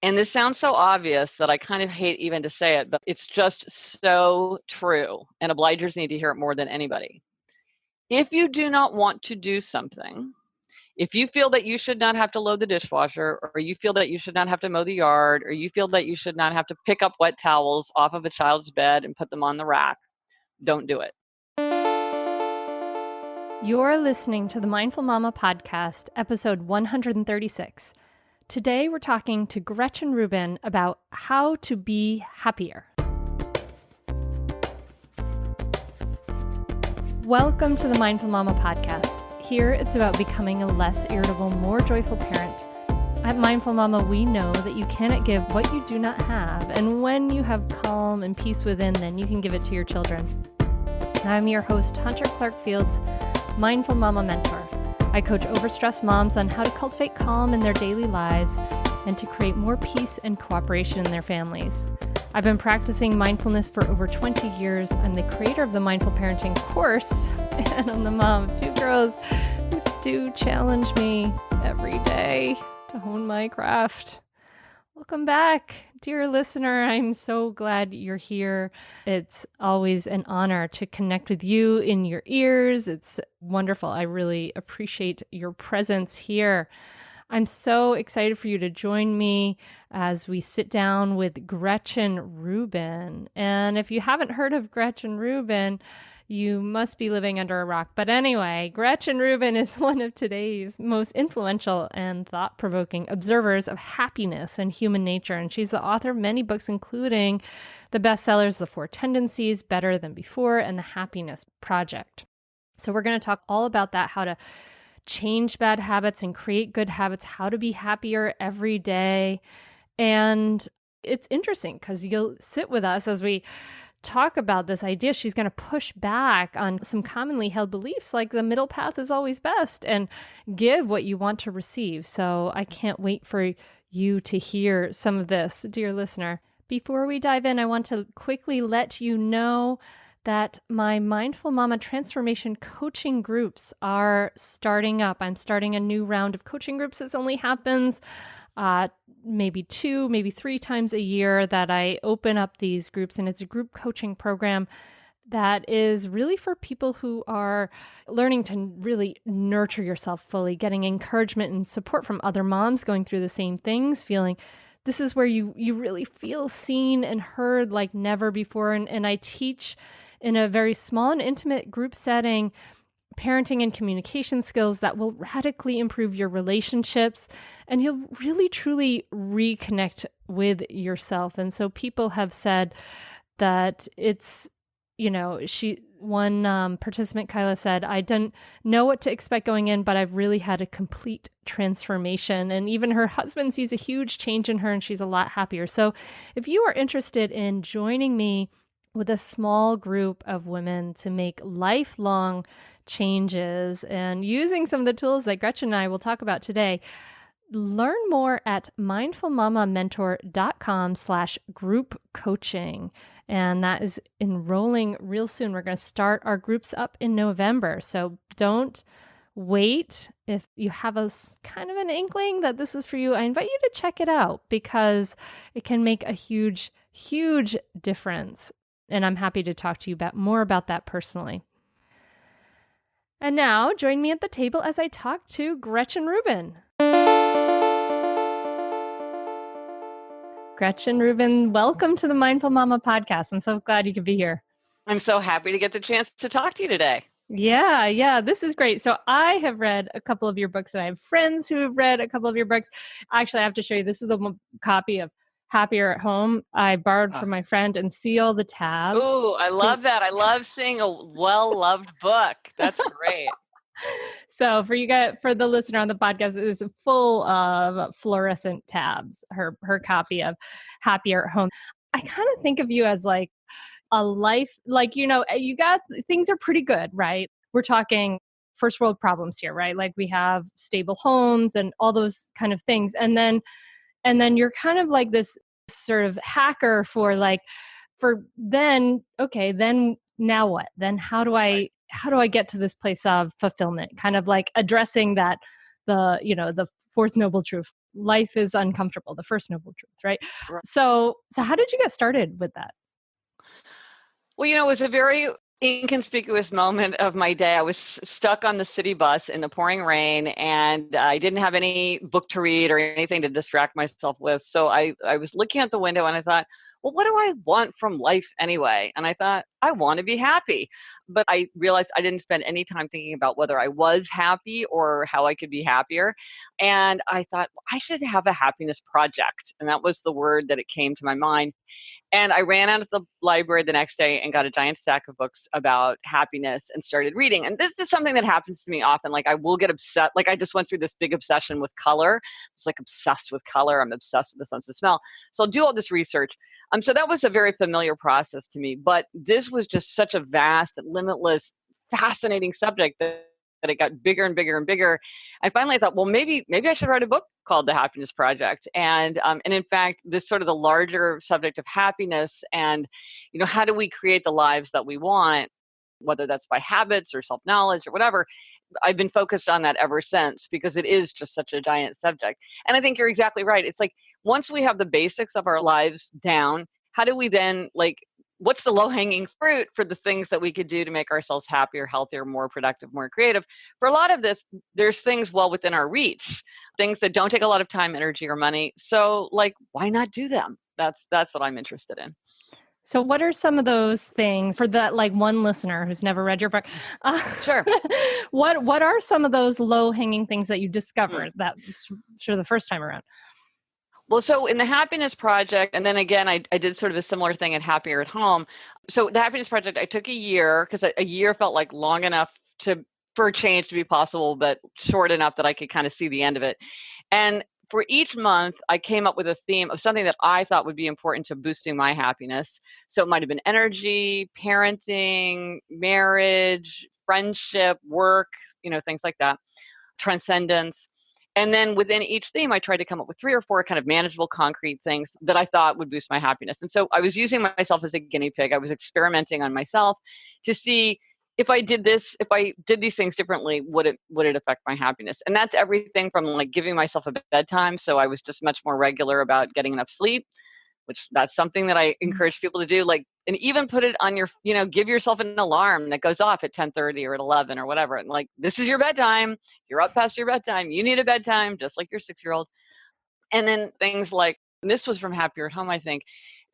And this sounds so obvious that I kind of hate even to say it, but it's just so true. And obligers need to hear it more than anybody. If you do not want to do something, if you feel that you should not have to load the dishwasher, or you feel that you should not have to mow the yard, or you feel that you should not have to pick up wet towels off of a child's bed and put them on the rack, don't do it. You're listening to the Mindful Mama podcast, episode 136. Today, we're talking to Gretchen Rubin about how to be happier. Welcome to the Mindful Mama podcast. Here, it's about becoming a less irritable, more joyful parent. At Mindful Mama, we know that you cannot give what you do not have, and when you have calm and peace within, then you can give it to your children. I'm your host, Hunter Clark-Fields, Mindful Mama Mentor. I coach overstressed moms on how to cultivate calm in their daily lives and to create more peace and cooperation in their families. I've been practicing mindfulness for over 20 years. I'm the creator of the Mindful Parenting course, and I'm the mom of two girls who do challenge me every day to hone my craft. Welcome back, dear listener. I'm so glad you're here. It's always an honor to connect with you in your ears. It's wonderful. I really appreciate your presence here. I'm so excited for you to join me as we sit down with Gretchen Rubin. And if you haven't heard of Gretchen Rubin, you must be living under a rock. But anyway, Gretchen Rubin is one of today's most influential and thought-provoking observers of happiness and human nature. And she's the author of many books, including the bestsellers, The Four Tendencies, Better Than Before, and The Happiness Project. So we're going to talk all about that, how to change bad habits and create good habits, how to be happier every day. And it's interesting because you'll sit with us as we talk about this idea. She's going to push back on some commonly held beliefs like the middle path is always best and give what you want to receive. So I can't wait for you to hear some of this, dear listener. Before we dive in, I want to quickly let you know that my Mindful Mama transformation coaching groups are starting up. I'm starting a new round of coaching groups. This only happens maybe 2, maybe 3 times a year that I open up these groups. And it's a group coaching program that is really for people who are learning to really nurture yourself fully, getting encouragement and support from other moms going through the same things, feeling this is where you really feel seen and heard like never before. And I teach in a very small and intimate group setting parenting and communication skills that will radically improve your relationships, and you'll really truly reconnect with yourself. And so people have said that it's, one participant, Kyla, said, I didn't know what to expect going in, but I've really had a complete transformation. And even her husband sees a huge change in her, and she's a lot happier. So if you are interested in joining me with a small group of women to make lifelong changes and using some of the tools that Gretchen and I will talk about today, learn more at mindfulmamamentor.com/group coaching. And that is enrolling real soon. We're going to start our groups up in November. So don't wait. If you have a kind of an inkling that this is for you, I invite you to check it out because it can make a huge, huge difference. And I'm happy to talk to you more about that personally. And now, join me at the table as I talk to Gretchen Rubin. Gretchen Rubin, welcome to the Mindful Mama podcast. I'm so glad you could be here. I'm so happy to get the chance to talk to you today. Yeah, this is great. So I have read a couple of your books, and I have friends who have read a couple of your books. Actually, I have to show you, this is the copy of Happier at Home I borrowed from my friend, and see all the tabs. Oh, I love that. I love seeing a well-loved book. That's great. So for the listener on the podcast, it is full of fluorescent tabs, her copy of Happier at Home. I kind of think of you as like a life, like, you got, things are pretty good, right? We're talking first world problems here, right? Like we have stable homes and all those kind of things. And then you're kind of like this sort of hacker then now what? Then how do I get to this place of fulfillment? Kind of like addressing that, the fourth noble truth. Life is uncomfortable, the first noble truth, right? Right. So how did you get started with that? Well, it was a very inconspicuous moment of my day. I was stuck on the city bus in the pouring rain, and I didn't have any book to read or anything to distract myself with. So I was looking out the window and I thought, well, what do I want from life anyway? And I thought, I want to be happy. But I realized I didn't spend any time thinking about whether I was happy or how I could be happier. And I thought, well, I should have a happiness project. And that was the word that it came to my mind. And I ran out of the library the next day and got a giant stack of books about happiness and started reading. And this is something that happens to me often. Like I will get upset. Like I just went through this big obsession with color. I was like obsessed with color. I'm obsessed with the sense of smell. So I'll do all this research. So that was a very familiar process to me. But this was just such a vast, limitless, fascinating subject that it got bigger and bigger and bigger. And finally I thought, well, maybe I should write a book called The Happiness Project. And in fact, this sort of the larger subject of happiness and, how do we create the lives that we want, whether that's by habits or self-knowledge or whatever, I've been focused on that ever since because it is just such a giant subject. And I think you're exactly right. It's like once we have the basics of our lives down, how do we then what's the low-hanging fruit for the things that we could do to make ourselves happier, healthier, more productive, more creative? For a lot of this, there's things well within our reach, things that don't take a lot of time, energy, or money. So why not do them? That's what I'm interested in. So what are some of those things for that one listener who's never read your book? Sure. What are some of those low-hanging things that you discovered that sort of the first time around? Well, so in the Happiness Project, and then again, I did sort of a similar thing at Happier at Home. So the Happiness Project, I took a year because a year felt like long enough for a change to be possible, but short enough that I could kind of see the end of it. And for each month, I came up with a theme of something that I thought would be important to boosting my happiness. So it might have been energy, parenting, marriage, friendship, work, things like that, transcendence. And then within each theme, I tried to come up with 3 or 4 kind of manageable, concrete things that I thought would boost my happiness. And so I was using myself as a guinea pig. I was experimenting on myself to see if I did these things differently, would it affect my happiness? And that's everything from giving myself a bedtime. So I was just much more regular about getting enough sleep, which that's something that I encourage people to do. And even put it on your, give yourself an alarm that goes off at 10:30 or at 11 or whatever. And this is your bedtime. You're up past your bedtime. You need a bedtime, just like your 6-year-old. And then things and this was from Happier at Home, I think.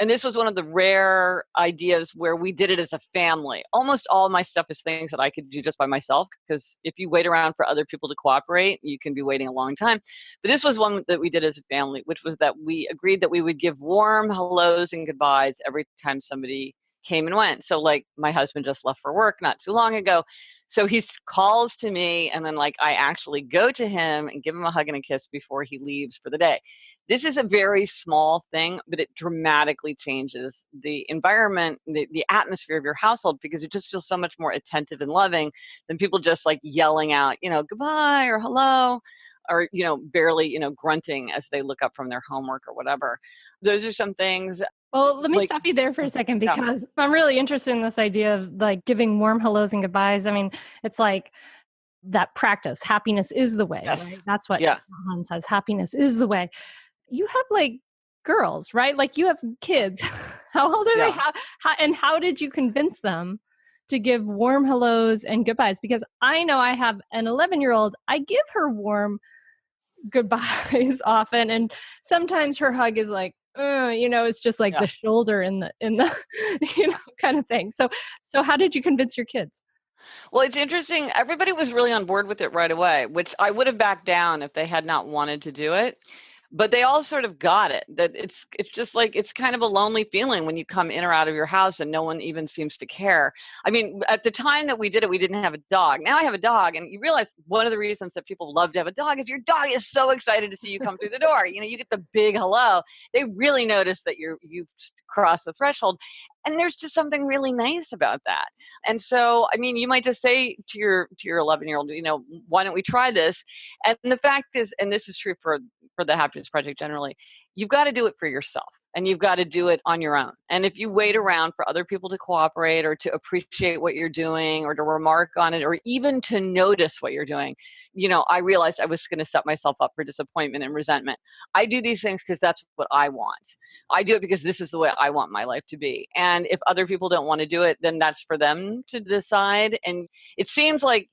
And this was one of the rare ideas where we did it as a family. Almost all of my stuff is things that I could do just by myself, because if you wait around for other people to cooperate, you can be waiting a long time. But this was one that we did as a family, which was that we agreed that we would give warm hellos and goodbyes every time somebody came and went. So my husband just left for work not too long ago. So he calls to me, and then I actually go to him and give him a hug and a kiss before he leaves for the day. This is a very small thing, but it dramatically changes the environment, the atmosphere of your household, because it just feels so much more attentive and loving than people just yelling out, goodbye or hello, or, barely, grunting as they look up from their homework or whatever. Those are some things. Well, let me stop you there for a second, because I'm really interested in this idea of giving warm hellos and goodbyes. I mean, it's that practice. Happiness is the way, right? That's what Han says. Happiness is the way. You have girls, right? You have kids. How old are they? How did you convince them to give warm hellos and goodbyes? Because I know I have an 11-year-old. I give her warm goodbyes often, and sometimes her hug is it's just the shoulder in the kind of thing. So how did you convince your kids? Well, it's interesting. Everybody was really on board with it right away, which I would have backed down if they had not wanted to do it. But they all sort of got it, that it's just it's kind of a lonely feeling when you come in or out of your house and no one even seems to care. I mean, at the time that we did it, we didn't have a dog. Now I have a dog, and you realize one of the reasons that people love to have a dog is your dog is so excited to see you come through the door. You get the big hello. They really notice that you've crossed the threshold. And there's just something really nice about that. And so, I mean, you might just say to your 11-year-old, why don't we try this? And the fact is, and this is true for the Happiness Project generally, you've got to do it for yourself. And you've got to do it on your own. And if you wait around for other people to cooperate or to appreciate what you're doing or to remark on it or even to notice what you're doing, I realized I was going to set myself up for disappointment and resentment. I do these things because that's what I want. I do it because this is the way I want my life to be. And if other people don't want to do it, then that's for them to decide. And it seems like,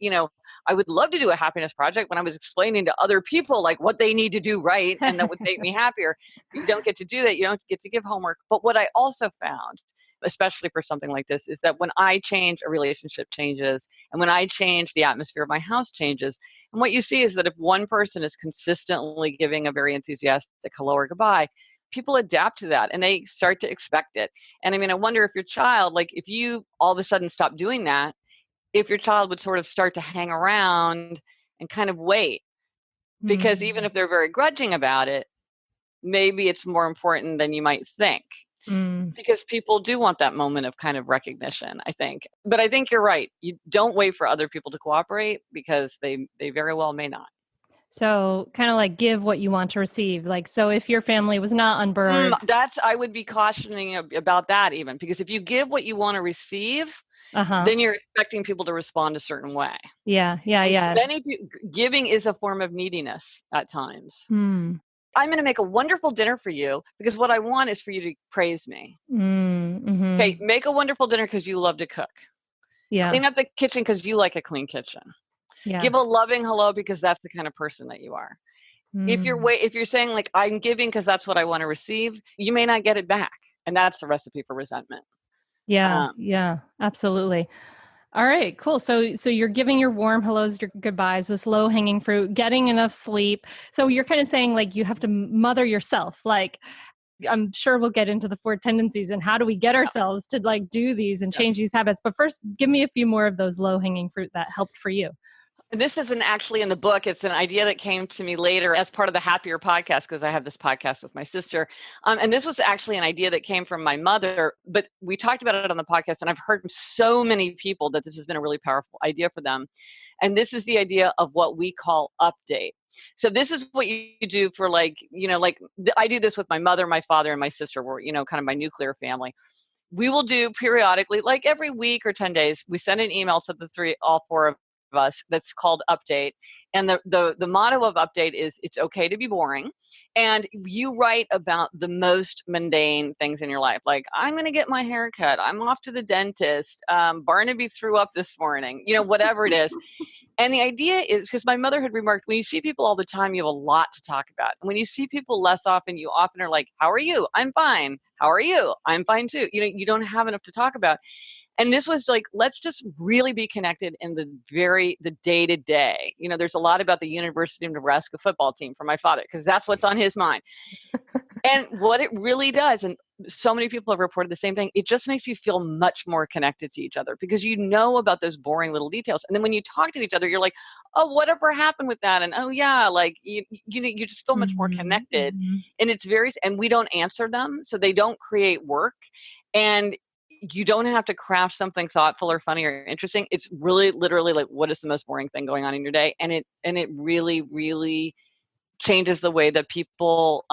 I would love to do a happiness project when I was explaining to other people like what they need to do right and that would make me happier. You don't get to do that. You don't get to give homework. But what I also found, especially for something like this, is that when I change, a relationship changes. And when I change, the atmosphere of my house changes. And what you see is that if one person is consistently giving a very enthusiastic hello or goodbye, people adapt to that and they start to expect it. And I mean, I wonder if your child, like if you all of a sudden stop doing that, if your child would sort of start to hang around and kind of wait, because even if they're very grudging about it, maybe it's more important than you might think. Because people do want that moment of kind of recognition, I think. But I think you're right. You don't wait for other people to cooperate because they very well may not. So kind of like give what you want to receive. Like, so if your family was not on board. I would be cautioning about that even, because if you give what you want to receive, then you're expecting people to respond a certain way. Yeah. Giving is a form of neediness at times. I'm going to make a wonderful dinner for you because what I want is for you to praise me. Okay, make a wonderful dinner because you love to cook. Yeah. Clean up the kitchen because you like a clean kitchen. Yeah. Give a loving hello because that's the kind of person that you are. If you're saying like I'm giving because that's what I want to receive, you may not get it back, and that's a recipe for resentment. Yeah, absolutely. All right, cool. So you're giving your warm hellos, your goodbyes, this low hanging fruit, getting enough sleep. So you're kind of saying like you have to mother yourself. Like I'm sure we'll get into the four tendencies and how do we get ourselves to like do these and change these habits. But first, give me a few more of those low hanging fruit that helped for you. This isn't actually in the book. It's an idea that came to me later as part of the Happier podcast, because I have this podcast with my sister. And this was actually an idea that came from my mother, but we talked about it on the podcast, and I've heard from so many people that this has been a really powerful idea for them. And this is the idea of what we call update. So this is what you do for I do this with my mother, my father, and my sister. We're, kind of my nuclear family. We will do periodically, like every week or 10 days, we send an email to all four of us that's called update, and the motto of update is it's okay to be boring, and you write about the most mundane things in your life, like I'm going to get my hair cut, I'm off to the dentist, Barnaby threw up this morning, whatever it is. And the idea is, because my mother had remarked, when you see people all the time, you have a lot to talk about. And when you see people less often, you often are like, how are you? I'm fine. How are you? I'm fine too. You don't have enough to talk about. And this was like, let's just really be connected in the day to day. There's a lot about the University of Nebraska football team for my father, because that's what's on his mind. And what it really does, and so many people have reported the same thing, it just makes you feel much more connected to each other because you know about those boring little details. And then when you talk to each other, you're like, oh, whatever happened with that? And oh yeah, like you just feel much more connected. And it's and we don't answer them, so they don't create work. And you don't have to craft something thoughtful or funny or interesting. It's really literally like, what is the most boring thing going on in your day? And it really, really changes the way that people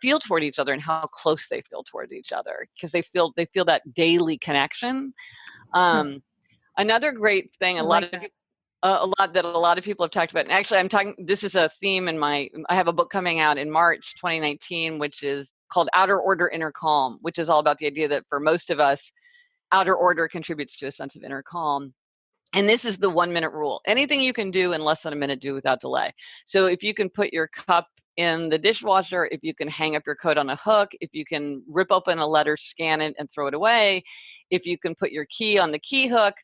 feel toward each other and how close they feel toward each other, because they feel that daily connection. Another great thing, a lot of people have talked about, and actually this is a theme I have a book coming out in March 2019, which is called Outer Order, Inner Calm, which is all about the idea that for most of us, outer order contributes to a sense of inner calm. And this is the 1 minute rule. Anything you can do in less than a minute, do without delay. So if you can put your cup in the dishwasher, if you can hang up your coat on a hook, if you can rip open a letter, scan it, and throw it away, if you can put your key on the key hook,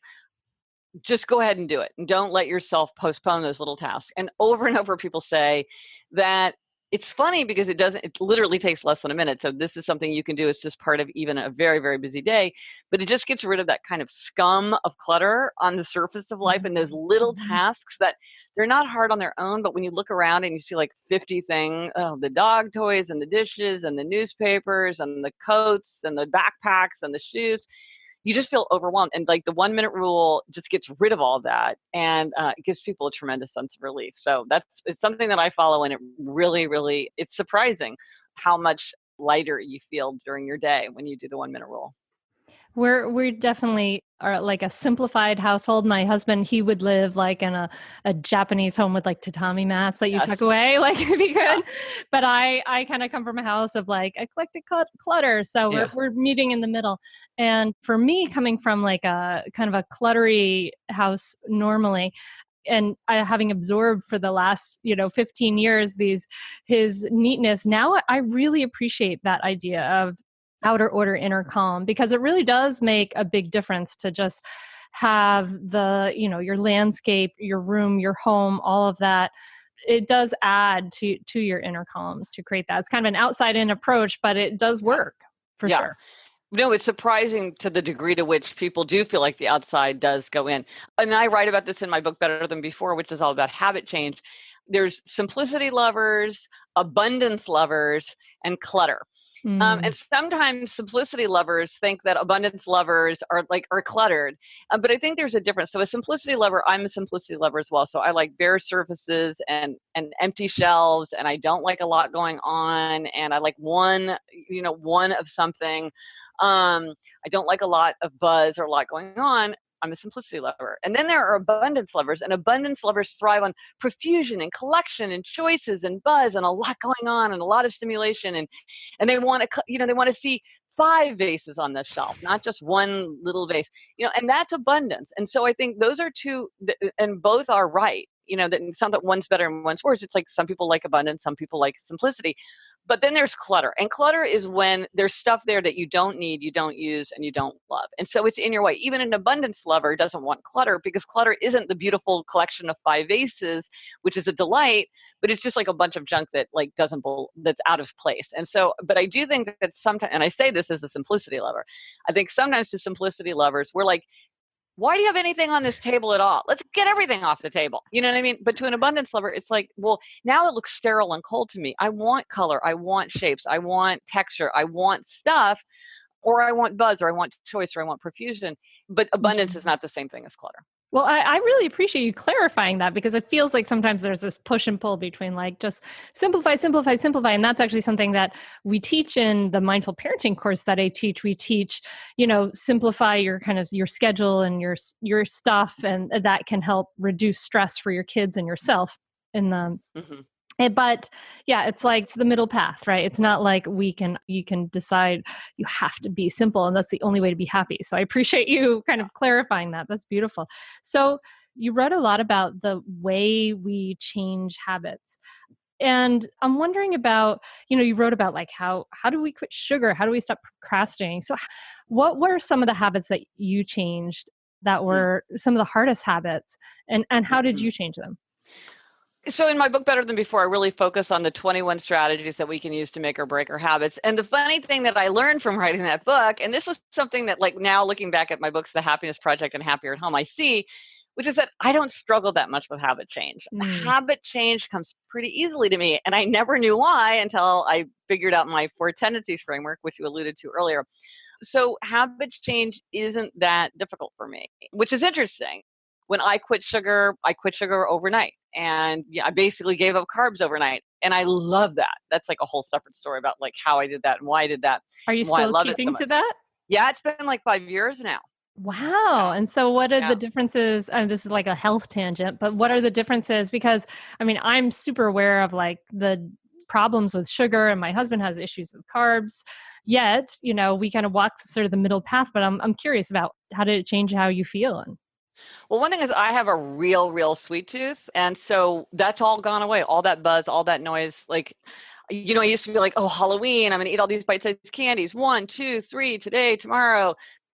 just go ahead and do it. And don't let yourself postpone those little tasks. And over people say that it's funny because it literally takes less than a minute. So this is something you can do. It's just part of even a very, very busy day, but it just gets rid of that kind of scum of clutter on the surface of life and those little tasks that they're not hard on their own. But when you look around and you see like 50 things, the dog toys and the dishes and the newspapers and the coats and the backpacks and the shoes, you just feel overwhelmed. And like the 1 minute rule just gets rid of all that, and it gives people a tremendous sense of relief. So it's something that I follow, and it really, really, it's surprising how much lighter you feel during your day when you do the 1 minute rule. We definitely are like a simplified household. My husband, he would live like in a Japanese home with like tatami mats that you Yes. tuck away, like it'd be good. Yeah. But I kind of come from a house of like eclectic clutter, so Yeah. we're meeting in the middle. And for me, coming from like a kind of a cluttery house normally, and having absorbed for the last 15 years his neatness, now I really appreciate that idea of outer order, inner calm, because it really does make a big difference to just have your landscape, your room, your home, all of that. It does add to your inner calm to create that. It's kind of an outside in approach, but it does work for Yeah. sure. No, it's surprising to the degree to which people do feel like the outside does go in. And I write about this in my book, Better Than Before, which is all about habit change. There's simplicity lovers, abundance lovers, and clutter. And sometimes simplicity lovers think that abundance lovers are cluttered, but I think there's a difference. So a simplicity lover, I'm a simplicity lover as well. So I like bare surfaces and empty shelves, and I don't like a lot going on, and I like one of something. I don't like a lot of buzz or a lot going on. I'm a simplicity lover. And then there are abundance lovers, and abundance lovers thrive on profusion and collection and choices and buzz and a lot going on and a lot of stimulation, and they want to they want to see 5 vases on the shelf, not just one little vase, and that's abundance. And so I think those are two, and both are right. That it's not that one's better and one's worse. It's like some people like abundance, some people like simplicity. But then there's clutter. And clutter is when there's stuff there that you don't need, you don't use, and you don't love. And so it's in your way. Even an abundance lover doesn't want clutter, because clutter isn't the beautiful collection of 5 vases, which is a delight, but it's just like a bunch of junk that that's out of place. And so, but I do think that sometimes, and I say this as a simplicity lover, I think sometimes to simplicity lovers, we're like, why do you have anything on this table at all? Let's get everything off the table. You know what I mean? But to an abundance lover, it's like, well, now it looks sterile and cold to me. I want color. I want shapes. I want texture. I want stuff, or I want buzz, or I want choice, or I want profusion. But abundance is not the same thing as clutter. Well, I really appreciate you clarifying that, because it feels like sometimes there's this push and pull between like just simplify, simplify, simplify. And that's actually something that we teach in the mindful parenting course that I teach. We teach, simplify your kind of your schedule and your stuff, and that can help reduce stress for your kids and yourself in the But yeah, it's like it's the middle path, right? It's not like you can decide you have to be simple and that's the only way to be happy. So I appreciate you kind of clarifying that. That's beautiful. So you wrote a lot about the way we change habits. And I'm wondering about, you wrote about like how do we quit sugar? How do we stop procrastinating? So what were some of the habits that you changed that were some of the hardest habits, and how did you change them? So in my book, Better Than Before, I really focus on the 21 strategies that we can use to make or break our habits. And the funny thing that I learned from writing that book, and this was something that like now looking back at my books, The Happiness Project and Happier at Home, I see, which is that I don't struggle that much with habit change. Habit change comes pretty easily to me. And I never knew why until I figured out my Four Tendencies framework, which you alluded to earlier. So habits change isn't that difficult for me, which is interesting. When I quit sugar overnight. And I basically gave up carbs overnight. And I love that. That's like a whole separate story about like how I did that and why I did that. Are you still keeping to that? Yeah, it's been like 5 years now. Wow. And so what are the differences? This is like a health tangent, but what are the differences? Because I mean, I'm super aware of like the problems with sugar, and my husband has issues with carbs. Yet, we kind of walk sort of the middle path, but I'm curious about how did it change how you feel? Well, one thing is I have a real sweet tooth. And so that's all gone away. All that buzz, all that noise. Like, I used to be like, oh, Halloween, I'm going to eat all these bite-sized candies. 1, 2, 3, today, tomorrow.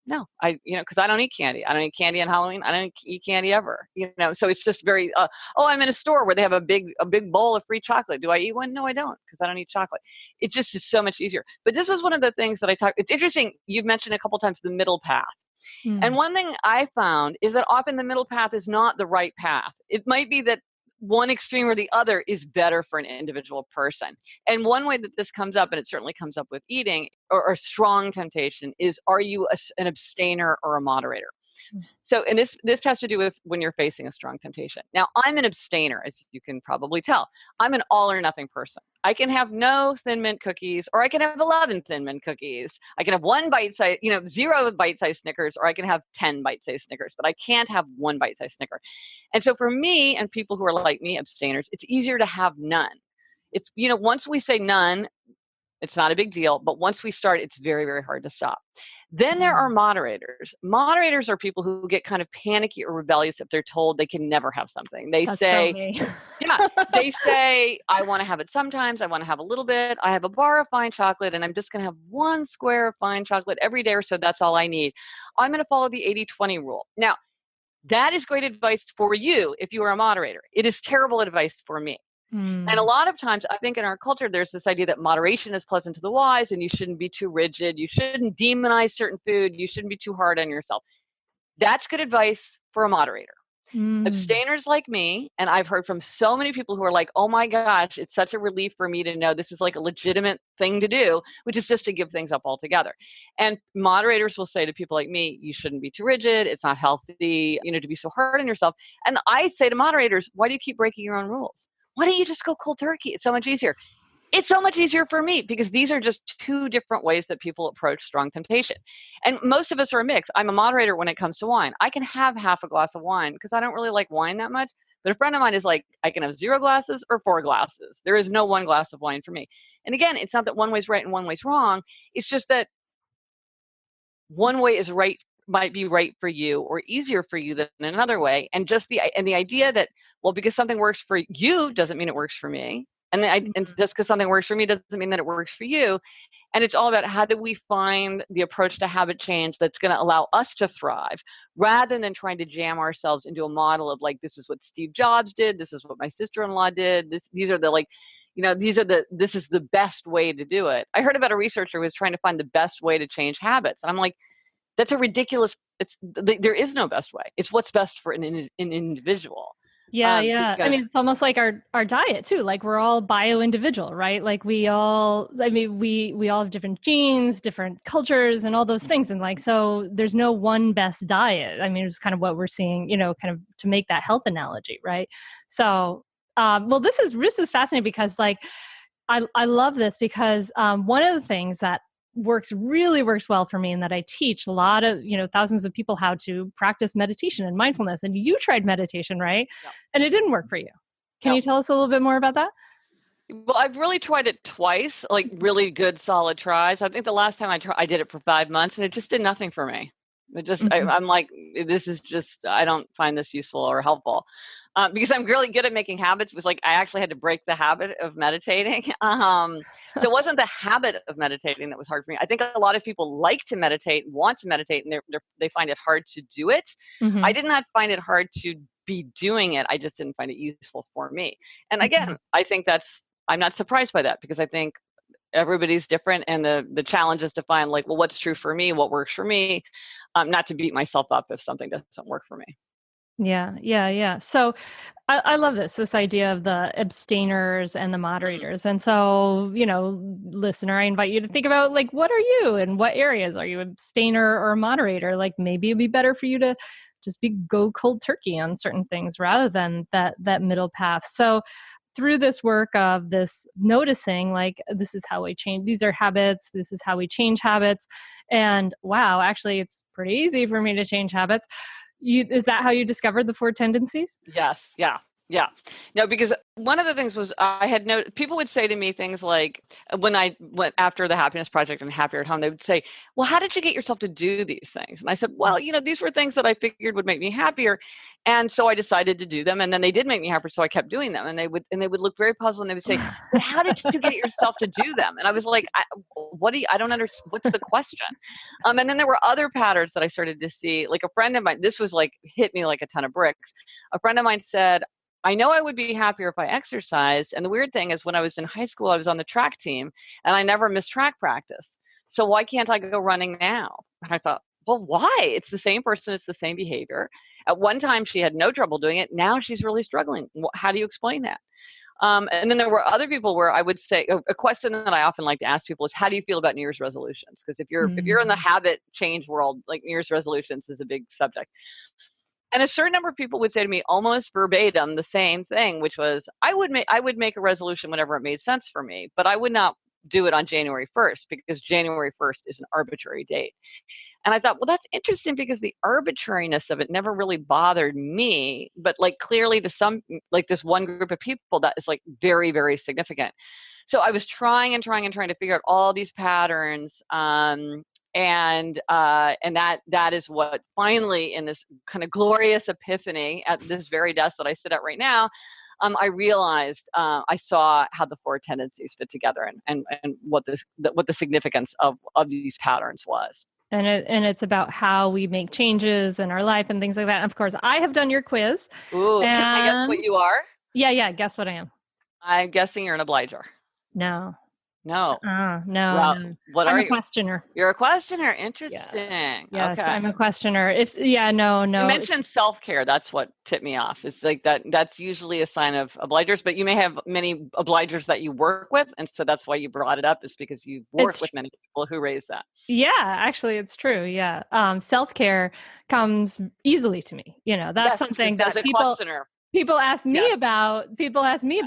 No, because I don't eat candy. I don't eat candy on Halloween. I don't eat candy ever. So it's just very, I'm in a store where they have a big bowl of free chocolate. Do I eat one? No, I don't, because I don't eat chocolate. It just is so much easier. But this is one of the things that it's interesting. You've mentioned a couple times the middle path. And one thing I found is that often the middle path is not the right path. It might be that one extreme or the other is better for an individual person. And one way that this comes up, and it certainly comes up with eating or strong temptation, is are you an abstainer or a moderator? So, and this has to do with when you're facing a strong temptation. Now, I'm an abstainer, as you can probably tell. I'm an all or nothing person. I can have no Thin Mint cookies, or I can have 11 Thin Mint cookies. I can have one bite-sized, 0 bite-sized Snickers, or I can have 10 bite-sized Snickers, but I can't have one bite-sized Snicker. And so for me and people who are like me, abstainers, it's easier to have none. It's, once we say none, it's not a big deal, but once we start, it's very, very hard to stop. Then there are moderators. Moderators are people who get kind of panicky or rebellious if they're told they can never have something. They say, they say, I want to have it sometimes. I want to have a little bit. I have a bar of fine chocolate and I'm just going to have one square of fine chocolate every day or so. That's all I need. I'm going to follow the 80-20 rule. Now, that is great advice for you if you are a moderator. It is terrible advice for me. And a lot of times, I think in our culture, there's this idea that moderation is pleasant to the wise and you shouldn't be too rigid. You shouldn't demonize certain food. You shouldn't be too hard on yourself. That's good advice for a moderator. Abstainers like me, and I've heard from so many people who are like, oh my gosh, it's such a relief for me to know this is like a legitimate thing to do, which is just to give things up altogether. And moderators will say to people like me, you shouldn't be too rigid. It's not healthy, to be so hard on yourself. And I say to moderators, why do you keep breaking your own rules? Why don't you just go cold turkey? It's so much easier. It's so much easier for me because these are just two different ways that people approach strong temptation. And most of us are a mix. I'm a moderator when it comes to wine. I can have half a glass of wine because I don't really like wine that much. But a friend of mine is like, I can have 0 glasses or 4 glasses. There is no one glass of wine for me. And again, it's not that one way's right and one way's wrong. It's just that one way is right, might be right for you or easier for you than another way. And just the idea that, well, because something works for you doesn't mean it works for me. And just because something works for me doesn't mean that it works for you. And it's all about how do we find the approach to habit change that's going to allow us to thrive rather than trying to jam ourselves into a model of like, this is what Steve Jobs did. This is what my sister-in-law did. This is the best way to do it. I heard about a researcher who was trying to find the best way to change habits. And I'm like, that's a ridiculous, there is no best way. It's what's best for an individual. Yeah. I mean, it's almost like our diet too. Like we're all bio-individual, right? Like we all have different genes, different cultures and all those things. And like, so there's no one best diet. I mean, it's kind of what we're seeing, kind of to make that health analogy, right? So, well, this is fascinating because like, I love this because one of the things that really works well for me and that I teach a lot of, thousands of people how to practice meditation and mindfulness. And you tried meditation, right? Yeah. And it didn't work for you. Can you tell us a little bit more about that? Well, I've really tried it twice, like really good, solid tries. I think the last time I did it for 5 months and it just did nothing for me. It just, I'm like, this is just, I don't find this useful or helpful. Because I'm really good at making habits. It was like I actually had to break the habit of meditating. So it wasn't the habit of meditating that was hard for me. I think a lot of people like to meditate, want to meditate, and they find it hard to do it. I did not find it hard to be doing it. I just didn't find it useful for me. And again, I think I'm not surprised by that because I think everybody's different, and the challenge is to find like, well, what's true for me, what works for me, not to beat myself up if something doesn't work for me. Yeah. So I love this idea of the abstainers and the moderators. And so, listener, I invite you to think about like, what are you and what areas are you abstainer or a moderator? Like maybe it'd be better for you to just go cold turkey on certain things rather than that middle path. So through this work of this noticing, like, this is how we change, these are habits, this is how we change habits. And wow, actually it's pretty easy for me to change habits. Is that how you discovered the Four Tendencies? Yes. Yeah. No, because one of the things was people would say to me things like when I went after the Happiness Project and Happier at Home, they would say, well, how did you get yourself to do these things? And I said, well, these were things that I figured would make me happier. And so I decided to do them. And then they did make me happier. So I kept doing them. And they would look very puzzled and they would say, but how did you get yourself to do them? And I was like, I don't understand. What's the question? And then there were other patterns that I started to see. Like a friend of mine, this was like, hit me like a ton of bricks. A friend of mine said, I know I would be happier if I exercised. And the weird thing is when I was in high school, I was on the track team and I never missed track practice. So why can't I go running now? And I thought, well, why? It's the same person. It's the same behavior. At one time, she had no trouble doing it. Now she's really struggling. How do you explain that? And then there were other people where I would say a question that I often like to ask people is, how do you feel about New Year's resolutions? Because if you're in the habit change world, like New Year's resolutions is a big subject. And a certain number of people would say to me almost verbatim the same thing, which was, I would make a resolution whenever it made sense for me, but I would not do it on January 1st because January 1st is an arbitrary date. And I thought, well, that's interesting because the arbitrariness of it never really bothered me, but like clearly to some, like this one group of people, that is like very, very significant. So I was trying to figure out all these patterns. And that is what finally, in this kind of glorious epiphany at this very desk that I sit at right now, I realized, I saw how the four tendencies fit together and what the significance of these patterns was. And it's about how we make changes in our life and things like that. And of course, I have done your quiz. Ooh, can I guess what you are? Yeah. Guess what I am. I'm guessing you're an obliger. No. No. No. Well, what I'm are a you? questioner. You're a questioner. Interesting. Yes, okay. I'm a questioner. No. You mentioned self-care. That's what tipped me off. It's like that's usually a sign of obligers, but you may have many obligers that you work with. And so that's why you brought it up, is because you work with many people who raise that. Yeah, actually it's true. Yeah. Self-care comes easily to me. That's something that people ask me about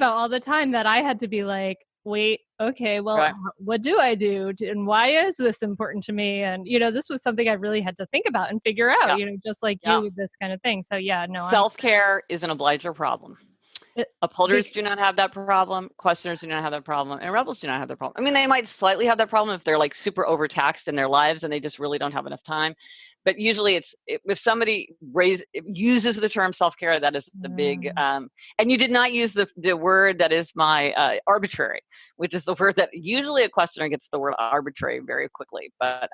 all the time, that I had to be like, wait, okay, well, what do I do? And why is this important to me? And, this was something I really had to think about and figure out, just like you with this kind of thing. So self-care is an obliger problem. Upholders do not have that problem. Questioners do not have that problem. And rebels do not have that problem. I mean, they might slightly have that problem if they're like super overtaxed in their lives and they just really don't have enough time. But usually if somebody uses the term self-care, that is the big, and you did not use the word that is my arbitrary, which is the word that usually a questioner gets the word arbitrary very quickly. But,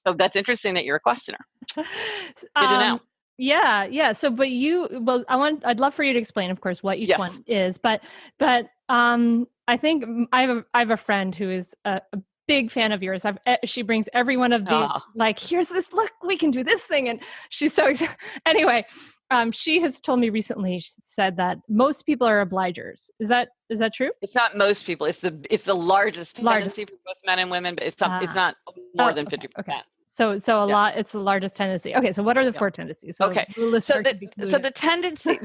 so that's interesting that you're a questioner. Good to know. Yeah. So, but I'd love for you to explain, of course, what each one is, but I think I have a friend who is a big fan of yours. She brings every one of the, like, here's this, look, we can do this thing. And she's so excited. Anyway, she has told me recently, she said that most people are obligers. Is that true? It's not most people. It's the largest tendency for both men and women, but it's not more than 50%. Okay. So a lot, it's the largest tendency. Okay. So what are the four tendencies? So okay. So the tendency,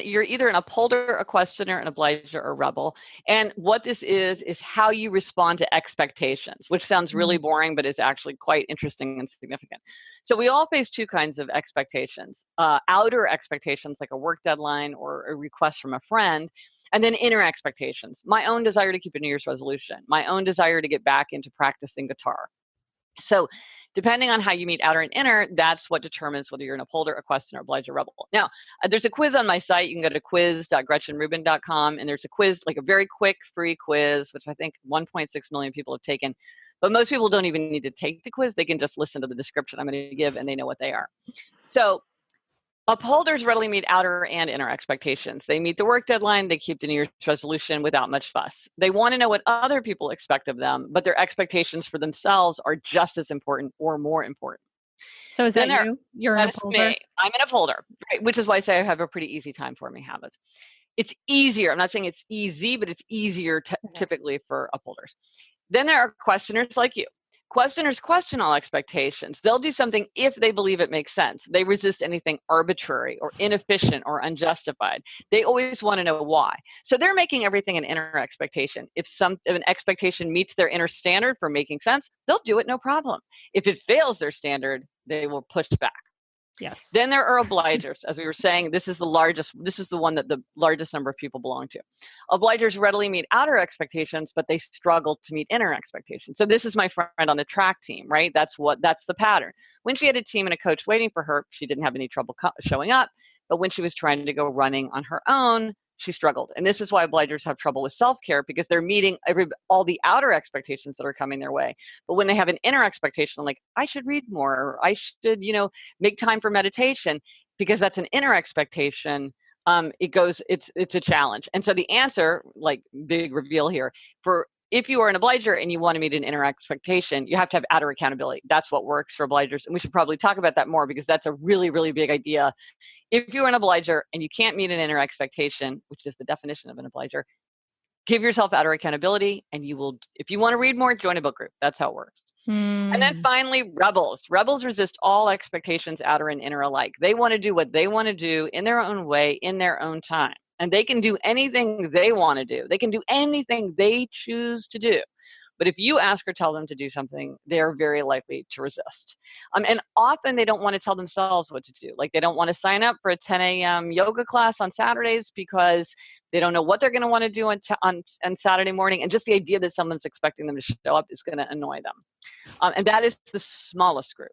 you're either an upholder, a questioner, an obliger, or a rebel. And what this is how you respond to expectations, which sounds really boring, but is actually quite interesting and significant. So we all face two kinds of expectations, outer expectations, like a work deadline or a request from a friend. And then inner expectations, my own desire to keep a New Year's resolution, my own desire to get back into practicing guitar. So depending on how you meet outer and inner, that's what determines whether you're an upholder, a questioner, obliger, rebel. Now, there's a quiz on my site. You can go to quiz.gretchenrubin.com, and there's a quiz, like a very quick free quiz, which I think 1.6 million people have taken. But most people don't even need to take the quiz. They can just listen to the description I'm going to give, and they know what they are. So upholders readily meet outer and inner expectations. They meet the work deadline. They keep the New Year's resolution without much fuss. They want to know what other people expect of them, but their expectations for themselves are just as important or more important. So is that you? You're an upholder? Me. I'm an upholder, right? Which is why I say I have a pretty easy time forming habits. It's easier. I'm not saying it's easy, but it's easier typically for upholders. Then there are questioners like you. Questioners question all expectations. They'll do something if they believe it makes sense. They resist anything arbitrary or inefficient or unjustified. They always want to know why. So they're making everything an inner expectation. If an expectation meets their inner standard for making sense, they'll do it no problem. If it fails their standard, they will push back. Yes. Then there are obligers. As we were saying, this is the one that the largest number of people belong to. Obligers readily meet outer expectations, but they struggle to meet inner expectations. So this is my friend on the track team, right? That's the pattern. When she had a team and a coach waiting for her, she didn't have any trouble showing up. But when she was trying to go running on her own, she struggled. And this is why obligers have trouble with self-care, because they're meeting all the outer expectations that are coming their way. But when they have an inner expectation, like, I should read more, or I should, make time for meditation, because that's an inner expectation, it's a challenge. And so the answer, like, big reveal here, for if you are an obliger and you want to meet an inner expectation, you have to have outer accountability. That's what works for obligers. And we should probably talk about that more because that's a really, really big idea. If you're an obliger and you can't meet an inner expectation, which is the definition of an obliger, give yourself outer accountability, and you will, if you want to read more, join a book group. That's how it works. And then finally, rebels. Rebels resist all expectations, outer and inner alike. They want to do what they want to do in their own way, in their own time. And they can do anything they want to do. They can do anything they choose to do. But if you ask or tell them to do something, they're very likely to resist. And often they don't want to tell themselves what to do. Like they don't want to sign up for a 10 a.m. yoga class on Saturdays because they don't know what they're going to want to do on Saturday morning. And just the idea that someone's expecting them to show up is going to annoy them. And that is the smallest group.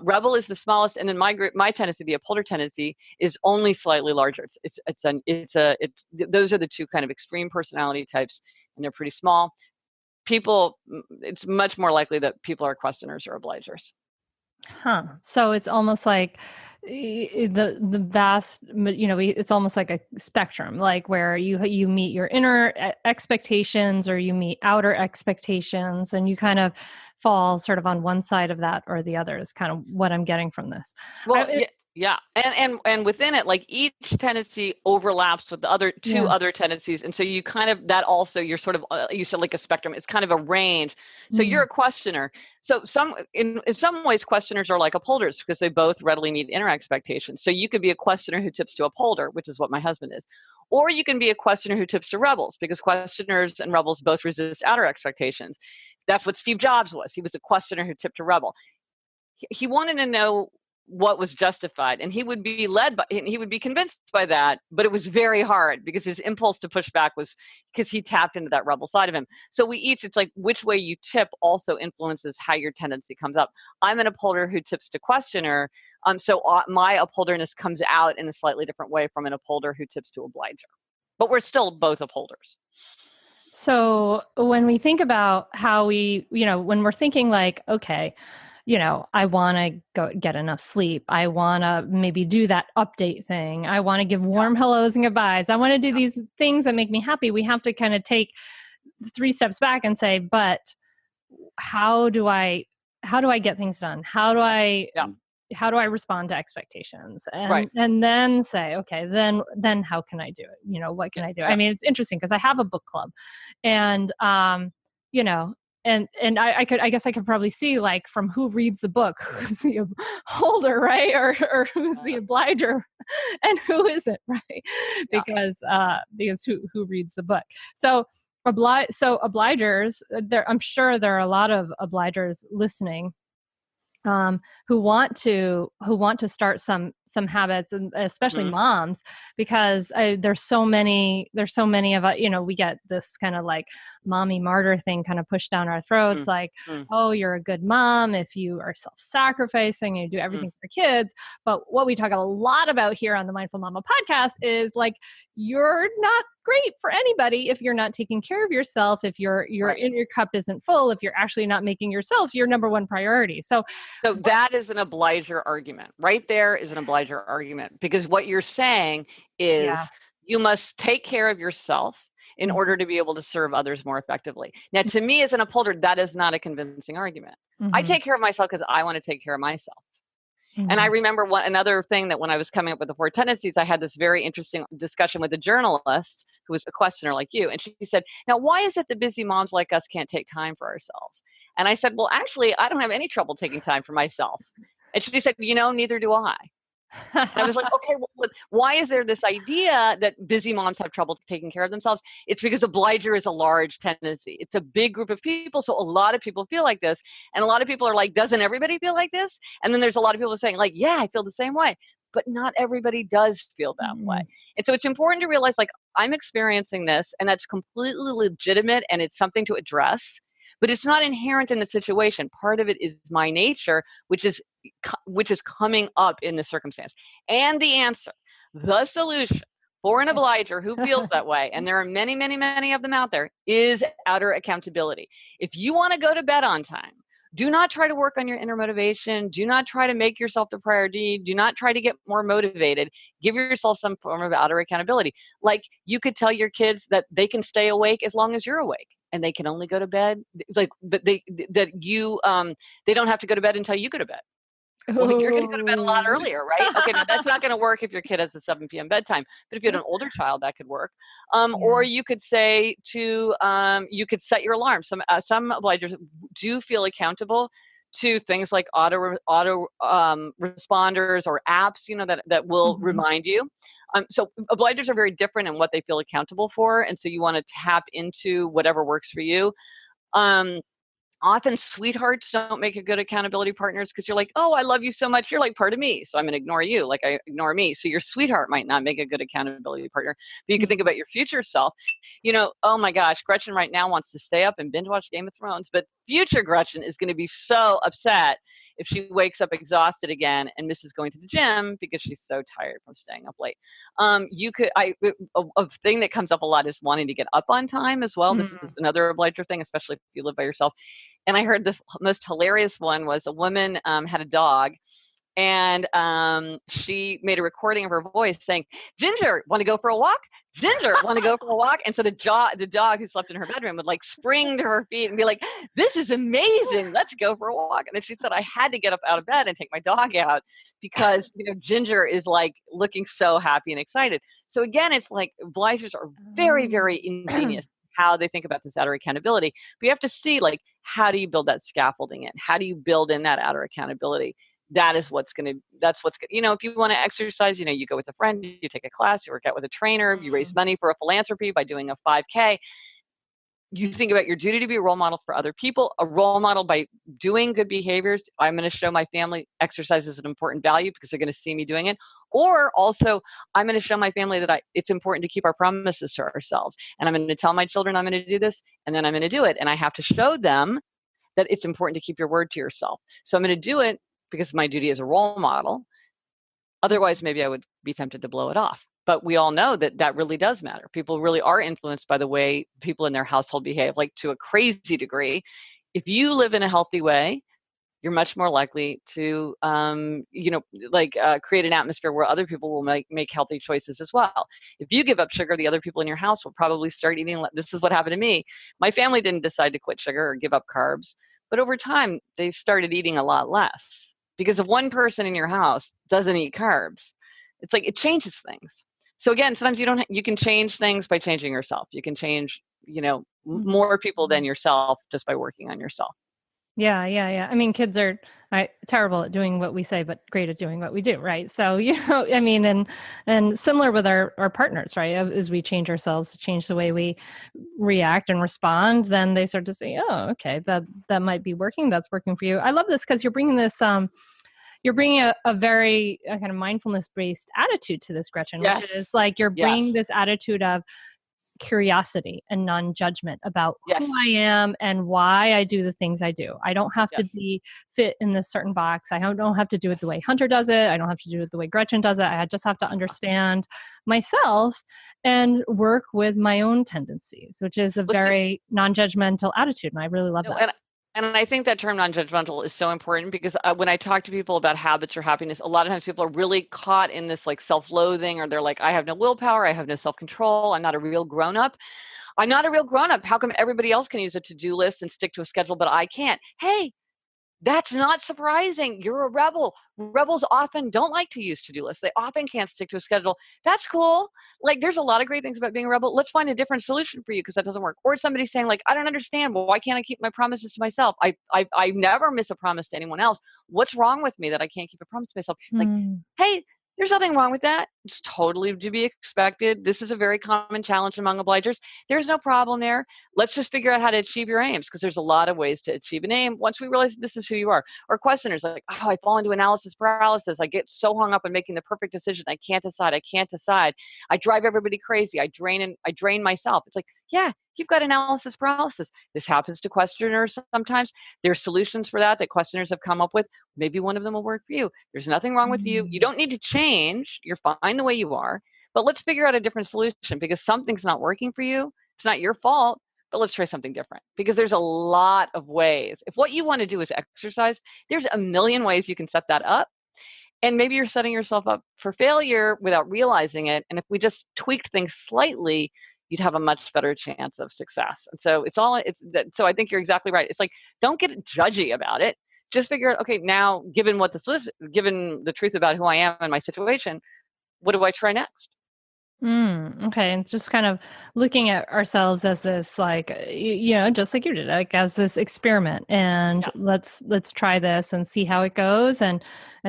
Rebel is the smallest, and then my group, my tendency, the upholder tendency, is only slightly larger. Those are the two kind of extreme personality types, and they're pretty small. People, it's much more likely that people are questioners or obligers. So it's almost like the vast, it's almost like a spectrum, like where you meet your inner expectations or you meet outer expectations, and you kind of fall sort of on one side of that or the other is kind of what I'm getting from this. Well, yeah. And within it, like each tendency overlaps with the other two other tendencies. And so you kind of, that also, you're sort of, you said like a spectrum, it's kind of a range. So you're a questioner. So in some ways, questioners are like upholders because they both readily meet inner expectations. So you could be a questioner who tips to upholder, which is what my husband is. Or you can be a questioner who tips to rebels because questioners and rebels both resist outer expectations. That's what Steve Jobs was. He was a questioner who tipped to rebel. He wanted to know what was justified, and he would be convinced by that, but it was very hard because his impulse to push back was because he tapped into that rebel side of him. So it's like which way you tip also influences how your tendency comes up. I'm an upholder who tips to questioner, so my upholderness comes out in a slightly different way from an upholder who tips to obliger, but we're still both upholders. So when we think about how when we're thinking like, okay, I want to go get enough sleep. I want to maybe do that update thing. I want to give warm hellos and goodbyes. I want to do these things that make me happy. We have to kind of take 3 steps back and say, but how do I get things done? How do I respond to expectations? And then say, okay, then how can I do it? What can I do? I mean, it's interesting because I have a book club and, And I guess I could probably see like from who reads the book, who's the holder, right? Or who's the obliger and who isn't, right? Because who reads the book. So obligers, I'm sure there are a lot of obligers listening who want to start some habits, and especially moms, because there's so many of us, we get this kind of like mommy martyr thing kind of pushed down our throats, like, oh, you're a good mom if you are self-sacrificing and you do everything for kids. But what we talk a lot about here on the Mindful Mama podcast is like, you're not great for anybody if you're not taking care of yourself, if your in your cup isn't full, if you're actually not making yourself your number one priority. So that is an obliger argument. Right there is an obliger argument, because what you're saying is you must take care of yourself in order to be able to serve others more effectively. Now, to me as an upholder, that is not a convincing argument. I take care of myself because I want to take care of myself. And I remember another thing that when I was coming up with the Four Tendencies, I had this very interesting discussion with a journalist who was a questioner like you. And she said, now, why is it that busy moms like us can't take time for ourselves? And I said, well, actually, I don't have any trouble taking time for myself. And she said, neither do I. And I was like, okay, well, why is there this idea that busy moms have trouble taking care of themselves? It's because obliger is a large tendency. It's a big group of people. So a lot of people feel like this. And a lot of people are like, doesn't everybody feel like this? And then there's a lot of people saying like, yeah, I feel the same way. But not everybody does feel that way. And so it's important to realize like, I'm experiencing this and that's completely legitimate and it's something to address. But it's not inherent in the situation. Part of it is my nature, which is coming up in the circumstance. And the answer, the solution for an obliger who feels that way, and there are many, many, many of them out there, is outer accountability. If you want to go to bed on time, do not try to work on your inner motivation. Do not try to make yourself the priority. Do not try to get more motivated. Give yourself some form of outer accountability. Like you could tell your kids that they can stay awake as long as you're awake. and they can only go to bed but they don't have to go to bed until you go to bed. Well, you're going to go to bed a lot earlier, right? Okay, now that's not going to work if your kid has a 7 p.m. bedtime. But if you had an older child, that could work. Or you could say you could set your alarm. Some obligers do feel accountable to things like auto responders or apps, that will remind you. So obligers are very different in what they feel accountable for, and so you want to tap into whatever works for you. Often sweethearts don't make a good accountability partners because you're like, oh, I love you so much. You're like part of me. So I'm going to ignore you like I ignore me. So your sweetheart might not make a good accountability partner. But you can think about your future self. Oh my gosh, Gretchen right now wants to stay up and binge watch Game of Thrones. But future Gretchen is going to be so upset if she wakes up exhausted again and misses going to the gym because she's so tired from staying up late. A thing that comes up a lot is wanting to get up on time as well. This is another obliger thing, especially if you live by yourself. And I heard this most hilarious one was a woman had a dog, and she made a recording of her voice saying, Ginger, want to go for a walk? Ginger, want to go for a walk? And so the dog who slept in her bedroom would like spring to her feet and be like, this is amazing. Let's go for a walk. And then she said, I had to get up out of bed and take my dog out because, Ginger is like looking so happy and excited. So again, it's like obligers are very, very ingenious how they think about this outer accountability. But you have to see, like, how do you build that scaffolding in? How do you build in that outer accountability? That's what's if you want to exercise, you go with a friend, you take a class, you work out with a trainer, you raise money for a philanthropy by doing a 5K. You think about your duty to be a role model for other people, a role model by doing good behaviors. I'm going to show my family exercise is an important value because they're going to see me doing it. Or also, I'm going to show my family that it's important to keep our promises to ourselves. And I'm going to tell my children I'm going to do this, and then I'm going to do it. And I have to show them that it's important to keep your word to yourself. So I'm going to do it because my duty is a role model. Otherwise, maybe I would be tempted to blow it off. But we all know that really does matter. People really are influenced by the way people in their household behave, like to a crazy degree. If you live in a healthy way, you're much more likely to, create an atmosphere where other people will make healthy choices as well. If you give up sugar, the other people in your house will probably start eating. This is what happened to me. My family didn't decide to quit sugar or give up carbs, but over time, they started eating a lot less. Because if one person in your house doesn't eat carbs, it's like it changes things. So again, sometimes you can change things by changing yourself. You can change, more people than yourself just by working on yourself. Yeah. I mean, kids are terrible at doing what we say, but great at doing what we do, right? So, I mean, and similar with our partners, right? As we change ourselves to change the way we react and respond, then they start to say, oh, okay, that might be working. That's working for you. I love this because you're bringing this, you're bringing a very kind of mindfulness-based attitude to this, Gretchen, which is like you're bringing this attitude of curiosity and non-judgment about who I am and why I do the things I do. I don't have to be fit in this certain box. I don't have to do it the way Hunter does it. I don't have to do it the way Gretchen does it. I just have to understand myself and work with my own tendencies, which is a very non-judgmental attitude. And I really love that. And I think that term non-judgmental is so important because when I talk to people about habits or happiness, a lot of times people are really caught in this like self-loathing, or they're like, I have no willpower, I have no self-control, I'm not a real grown-up. I'm not a real grown-up. How come everybody else can use a to-do list and stick to a schedule, but I can't? Hey, that's not surprising. You're a rebel. Rebels often don't like to use to-do lists. They often can't stick to a schedule. That's cool. Like, there's a lot of great things about being a rebel. Let's find a different solution for you because that doesn't work. Or somebody saying like, I don't understand. Well, why can't I keep my promises to myself? I never miss a promise to anyone else. What's wrong with me that I can't keep a promise to myself? Like, hey, there's nothing wrong with that. It's totally to be expected. This is a very common challenge among obligers. There's no problem there. Let's just figure out how to achieve your aims, because there's a lot of ways to achieve an aim once we realize this is who you are. Or questioners like, oh, I fall into analysis paralysis. I get so hung up on making the perfect decision. I can't decide. I drive everybody crazy. I drain myself. It's like, yeah, you've got analysis paralysis. This happens to questioners sometimes. There's solutions for that questioners have come up with. Maybe one of them will work for you. There's nothing wrong with you. You don't need to change. You're fine the way you are. But let's figure out a different solution, because something's not working for you. It's not your fault, but let's try something different, because there's a lot of ways. If what you want to do is exercise, there's a million ways you can set that up. And maybe you're setting yourself up for failure without realizing it. And if we just tweaked things slightly, you'd have a much better chance of success. And so so I think you're exactly right. It's like, don't get judgy about it. Just figure out, okay, now given given the truth about who I am and my situation, what do I try next? Okay. And just kind of looking at ourselves as this, like, just like you did, like as this experiment, and Yeah, let's try this and see how it goes, and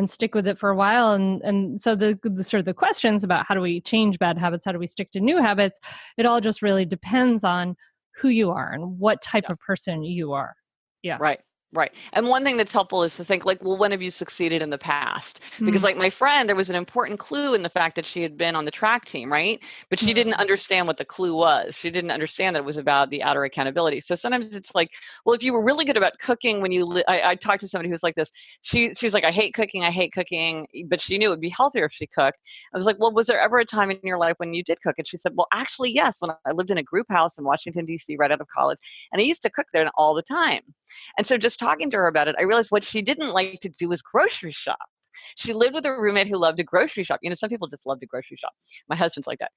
stick with it for a while. And so the sort of the questions about how do we change bad habits, how do we stick to new habits, it all just really depends on who you are and what type yeah. of person you are. Yeah. Right. Right. And one thing that's helpful is to think like, well, when have you succeeded in the past? Because Mm, like my friend, there was an important clue in the fact that she had been on the track team, right? But she didn't mm, understand what the clue was. She didn't understand that it was about the outer accountability. So sometimes it's like, well, if you were really good about cooking when I talked to somebody who's like this. She's like, I hate cooking, but she knew it would be healthier if she cooked. I was like, well, was there ever a time in your life when you did cook? And she said, well, actually, yes, when I lived in a group house in Washington, D.C., right out of college, and I used to cook there all the time. And so just talking to her about it, I realized what she didn't like to do was grocery shop. She lived with a roommate who loved to grocery shop. Some people just love to grocery shop. My husband's like that.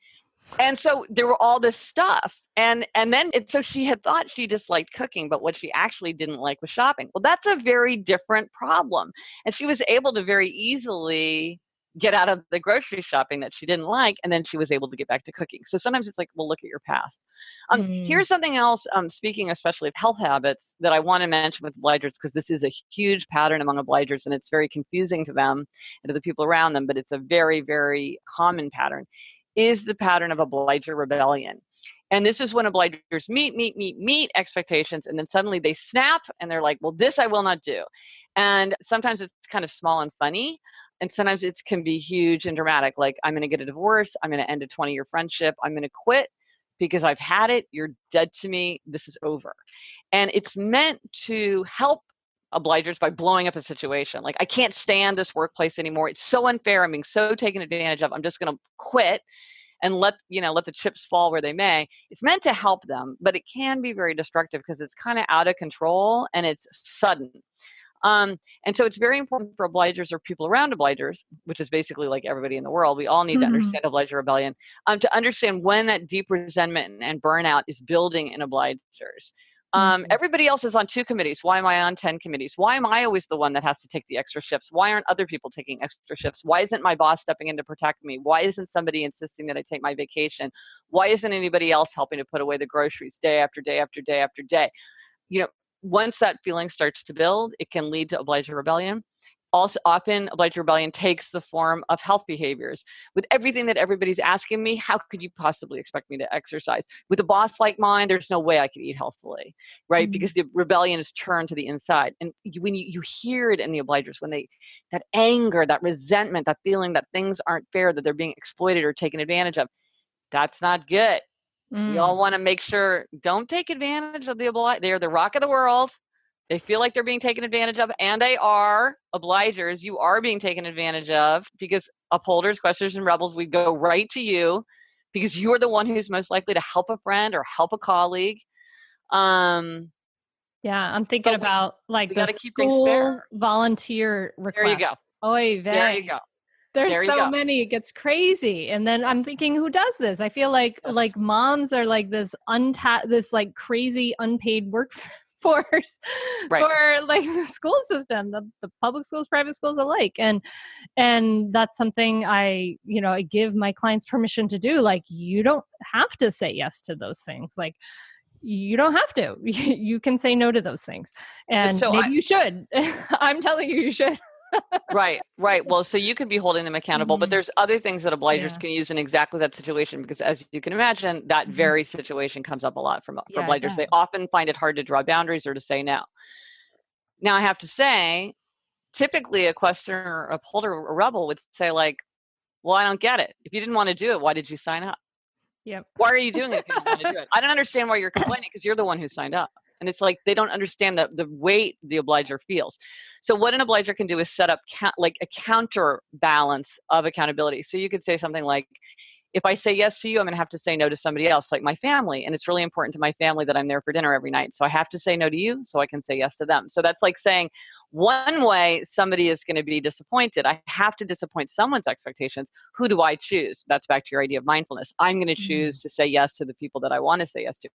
And so there were all this stuff. So she had thought she disliked cooking, but what she actually didn't like was shopping. Well, that's a very different problem. And she was able to very easily get out of the grocery shopping that she didn't like, and then she was able to get back to cooking. So sometimes it's like, well, look at your past. mm, Here's something else, speaking especially of health habits, that I want to mention with obligers, because this is a huge pattern among obligers, and it's very confusing to them and to the people around them, but it's a very, very common pattern, is the pattern of obliger rebellion. And this is when obligers meet expectations, and then suddenly they snap and they're like, well, this I will not do. And sometimes it's kind of small and funny, and sometimes it can be huge and dramatic, like, I'm going to get a divorce, I'm going to end a 20-year friendship, I'm going to quit because I've had it, you're dead to me, this is over. And it's meant to help obligers by blowing up a situation. Like, I can't stand this workplace anymore, it's so unfair, I'm being so taken advantage of, I'm just going to quit and let the chips fall where they may. It's meant to help them, but it can be very destructive because it's kind of out of control and it's sudden. And so it's very important for obligers or people around obligers, which is basically like everybody in the world. We all need to understand obliger rebellion, to understand when that deep resentment and burnout is building in obligers. mm, Everybody else is on 2 committees. Why am I on 10 committees? Why am I always the one that has to take the extra shifts? Why aren't other people taking extra shifts? Why isn't my boss stepping in to protect me? Why isn't somebody insisting that I take my vacation? Why isn't anybody else helping to put away the groceries day after day after day after day? you know, Once that feeling starts to build, it can lead to obliger rebellion. Also, often obliger rebellion takes the form of health behaviors. With everything that everybody's asking me, how could you possibly expect me to exercise? With a boss like mine, there's no way I could eat healthfully, right? mm, Because the rebellion is turned to the inside. And when you hear it in the obligers, that anger, that resentment, that feeling that things aren't fair, that they're being exploited or taken advantage of, that's not good. We all mm. want to make sure, don't take advantage of the obligers. They're the rock of the world. They feel like they're being taken advantage of, and they are. Obligers, you are being taken advantage of, because upholders, questioners, and rebels, we go right to you because you are the one who's most likely to help a friend or help a colleague. Um, Yeah, I'm thinking but about like we the got to keep things fair. school volunteer There you go. requests. Oy There you vey. go. There's There you so go. many, it gets crazy. And then Yes. I'm thinking, who does this? I feel like Yes. moms are like this like crazy unpaid workforce Right. for like the school system, the public schools, private schools alike. And that's something I give my clients permission to do. Like, you don't have to say yes to those things. Like, you don't have to. You can say no to those things. But And so maybe you should. I'm telling you, you should. Right, right. Well, so you could be holding them accountable, but Mhm. there's other things that obligers Yeah. can use in exactly that situation, because as you can imagine, that Mhm. very situation comes up a lot for Yeah, I obligers. bet. They often find it hard to draw boundaries or to say no. Now, I have to say, typically a questioner, or upholder, or rebel would say like, well, I don't get it. If you didn't want to do it, why did you sign up? Yep. Why are you doing it if you didn't want to do it? I don't understand why you're complaining, because you're the one who signed up. And it's like they don't understand the weight the obliger feels. So what an obliger can do is set up like a counterbalance of accountability. So you could say something like, If I say yes to you, I'm going to have to say no to somebody else, like my family. And it's really important to my family that I'm there for dinner every night. So I have to say no to you so I can say yes to them. So that's like saying one way somebody is going to be disappointed. I have to disappoint someone's expectations. Who do I choose? That's back to your idea of mindfulness. I'm going to choose to say yes to the people that I want to say yes to.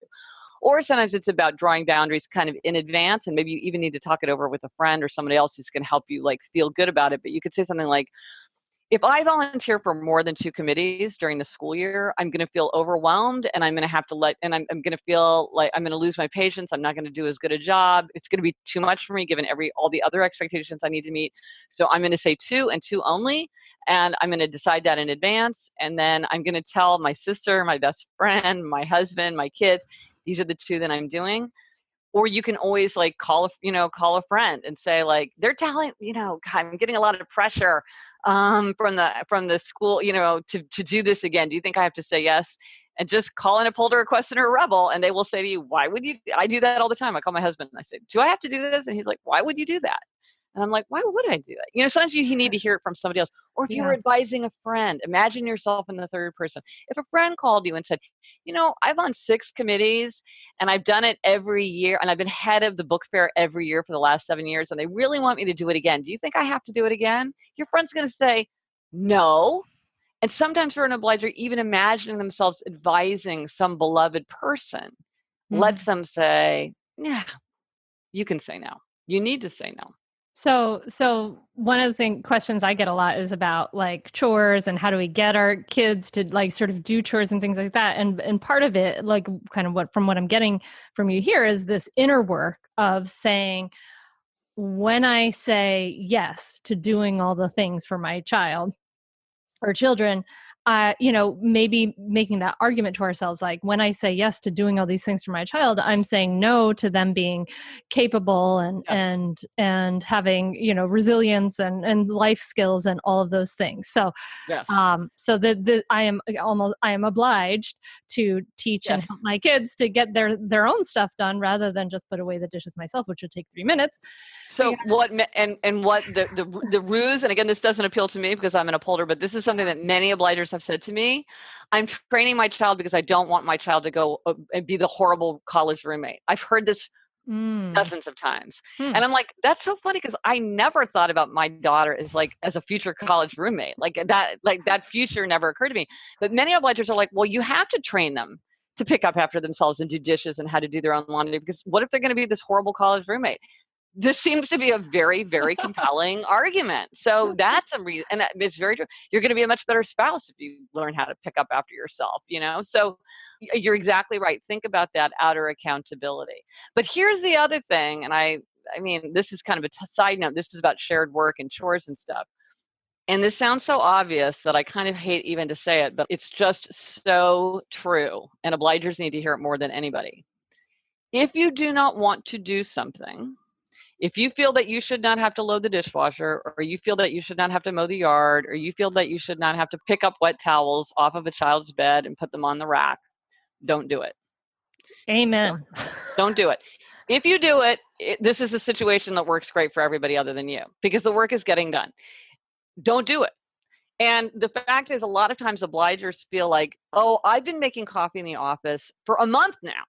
Or sometimes it's about drawing boundaries kind of in advance, and maybe you even need to talk it over with a friend or somebody else who's going to help you like feel good about it. But you could say something like, if I volunteer for more than 2 committees during the school year, I'm going to feel overwhelmed, and I'm going to have to I'm going to feel like I'm going to lose my patience. I'm not going to do as good a job. It's going to be too much for me given all the other expectations I need to meet. So I'm going to say 2 and 2 only, and I'm going to decide that in advance. And then I'm going to tell my sister, my best friend, my husband, my kids, these are the 2 that I'm doing. Or you can always like call a friend and say like, they're telling, I'm getting a lot of pressure from the school, to do this again. Do you think I have to say yes? And just call in a polder requester or a rebel, and they will say to you, why would you? I do that all the time. I call my husband and I say, do I have to do this? And he's like, why would you do that? And I'm like, why would I do that? Sometimes you need to hear it from somebody else. Or if you were advising a friend, imagine yourself in the third person. If a friend called you and said, I'm on 6 committees and I've done it every year, and I've been head of the book fair every year for the last 7 years, and they really want me to do it again. Do you think I have to do it again? Your friend's going to say, no. And sometimes for an obliger, even imagining themselves advising some beloved person lets them say, yeah, you can say no. You need to say no. So one of the questions I get a lot is about like chores and how do we get our kids to like sort of do chores and things like that. And part of it, like kind of from what I'm getting from you here, is this inner work of saying, when I say yes to doing all the things for my child or children, maybe making that argument to ourselves, like when I say yes to doing all these things for my child, I'm saying no to them being capable and having, resilience and life skills and all of those things. So, yes. So that I am obliged to teach and help my kids to get their own stuff done rather than just put away the dishes myself, which would take 3 minutes. So what the ruse, and again, this doesn't appeal to me because I'm an upholder, but this is something that many obligers have said to me. I'm training my child because I don't want my child to go and be the horrible college roommate. I've heard this dozens of times. And I'm like, that's so funny because I never thought about my daughter as a future college roommate. Like that future never occurred to me. But many obligers are like, well, you have to train them to pick up after themselves and do dishes and how to do their own laundry, because what if they're going to be this horrible college roommate? This seems to be a very, very compelling argument. So that's a reason, and it's very true. You're going to be a much better spouse if you learn how to pick up after yourself, So you're exactly right. Think about that outer accountability. But here's the other thing, and I mean, this is kind of a side note. This is about shared work and chores and stuff. And this sounds so obvious that I kind of hate even to say it, but it's just so true. And obligers need to hear it more than anybody. If you do not want to do something, if you feel that you should not have to load the dishwasher, or you feel that you should not have to mow the yard, or you feel that you should not have to pick up wet towels off of a child's bed and put them on the rack, don't do it. Amen. Don't do it. If you do it, this is a situation that works great for everybody other than you, because the work is getting done. Don't do it. And the fact is, a lot of times obligers feel like, oh, I've been making coffee in the office for a month now.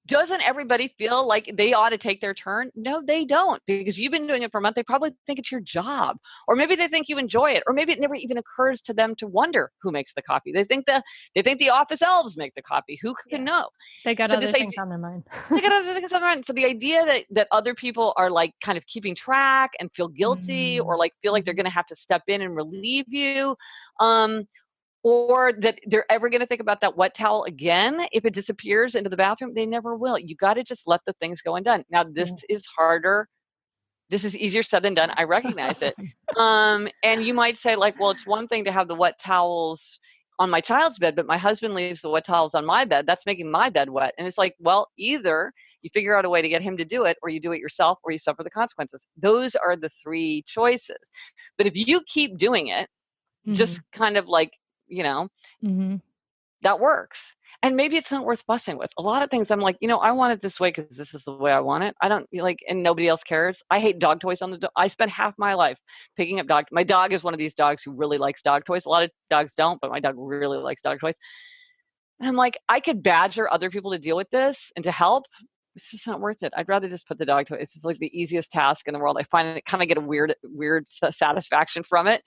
Doesn't everybody feel like they ought to take their turn? No, they don't, because you've been doing it for a month. They probably think it's your job, or maybe they think you enjoy it, or maybe it never even occurs to them to wonder who makes the coffee. They think the office elves make the coffee. Who can know? They got other things on their mind. They got other things on their mind. So the idea that other people are like kind of keeping track and feel guilty, or like feel like they're going to have to step in and relieve you, or that they're ever going to think about that wet towel again if it disappears into the bathroom, they never will. You got to just let the things go undone. Now, this is harder. This is easier said than done. I recognize it. And you might say like, well, it's one thing to have the wet towels on my child's bed, but my husband leaves the wet towels on my bed. That's making my bed wet. And it's like, well, either you figure out a way to get him to do it, or you do it yourself, or you suffer the consequences. Those are the 3 choices. But if you keep doing it, just kind of like, that works. And maybe it's not worth fussing with. A lot of things I'm like, I want it this way because this is the way I want it. I don't like, and nobody else cares. I hate dog toys on the dog. I spent half my life picking up my dog is one of these dogs who really likes dog toys. A lot of dogs don't, but my dog really likes dog toys. And I'm like, I could badger other people to deal with this and to help. It's just not worth it. I'd rather just put the dog toy. It's just like the easiest task in the world. I find it kind of get a weird satisfaction from it.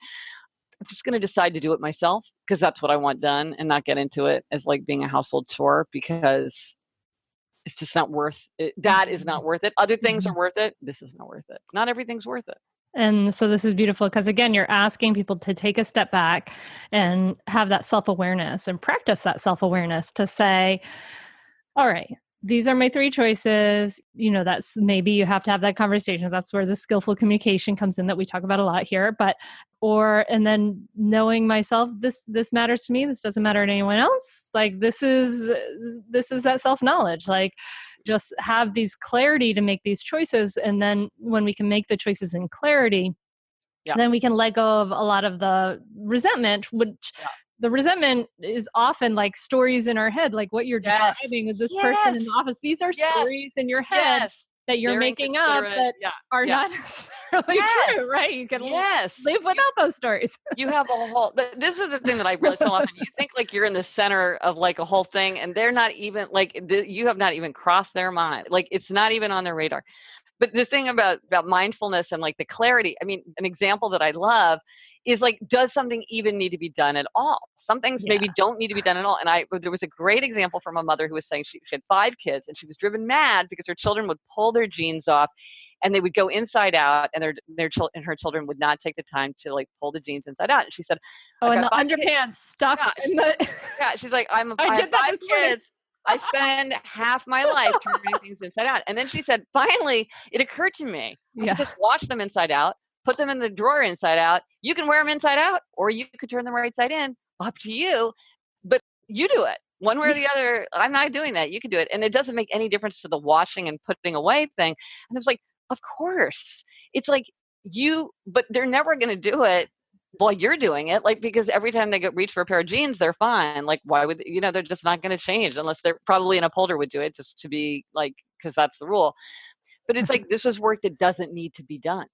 I'm just going to decide to do it myself because that's what I want done and not get into it as like being a household chore because it's just not worth it. That is not worth it. Other things are worth it. This is not worth it. Not everything's worth it. And so this is beautiful because, again, you're asking people to take a step back and have that self-awareness and practice that self-awareness to say, all right, these are my three choices. That's maybe you have to have that conversation. That's where the skillful communication comes in that we talk about a lot here. And then knowing myself, this matters to me. This doesn't matter to anyone else. Like this is that self-knowledge. Like just have these clarity to make these choices. And then when we can make the choices in clarity, then we can let go of a lot of the resentment, which the resentment is often like stories in our head, like what you're describing with this person in the office. These are stories in your head that you're making up that are not necessarily true, right? You can live without those stories. You have a whole, this is the thing that I realize so often. You think like you're in the center of like a whole thing and they're not even like, you have not even crossed their mind. Like it's not even on their radar. But the thing about mindfulness and like the clarity, I mean, an example that I love is like, does something even need to be done at all? Some things maybe don't need to be done at all. And there was a great example from a mother who was saying she had 5 kids and she was driven mad because her children would pull their jeans off and they would go inside out and her children would not take the time to like pull the jeans inside out. And she said, and the underpants stuck in the... she's like, I have 5 kids. I spend half my life turning things inside out. And then she said, finally, it occurred to me. I should just wash them inside out, put them in the drawer inside out. You can wear them inside out, or you could turn them right side in. Up to you. But you do it. One way or the other. I'm not doing that. You can do it. And it doesn't make any difference to the washing and putting away thing. And I was like, of course. It's like but they're never going to do it while you're doing it, like, because every time they reach for a pair of jeans, they're fine. Like, why would, they're just not going to change unless they're probably an upholder would do it just to be like, because that's the rule. But it's like, this is work that doesn't need to be done.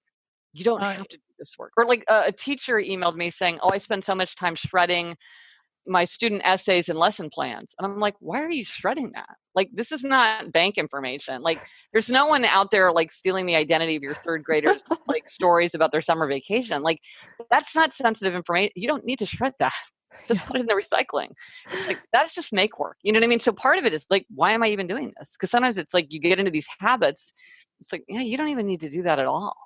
You don't have to do this work. Or like a teacher emailed me saying, I spend so much time shredding my student essays and lesson plans. And I'm like, why are you shredding that? Like, this is not bank information. Like, there's no one out there like stealing the identity of your 3rd graders, like stories about their summer vacation. Like, that's not sensitive information. You don't need to shred that. Just put it in the recycling. It's like, that's just make work. You know what I mean? So part of it is like, why am I even doing this? Because sometimes it's like you get into these habits. It's like, you don't even need to do that at all.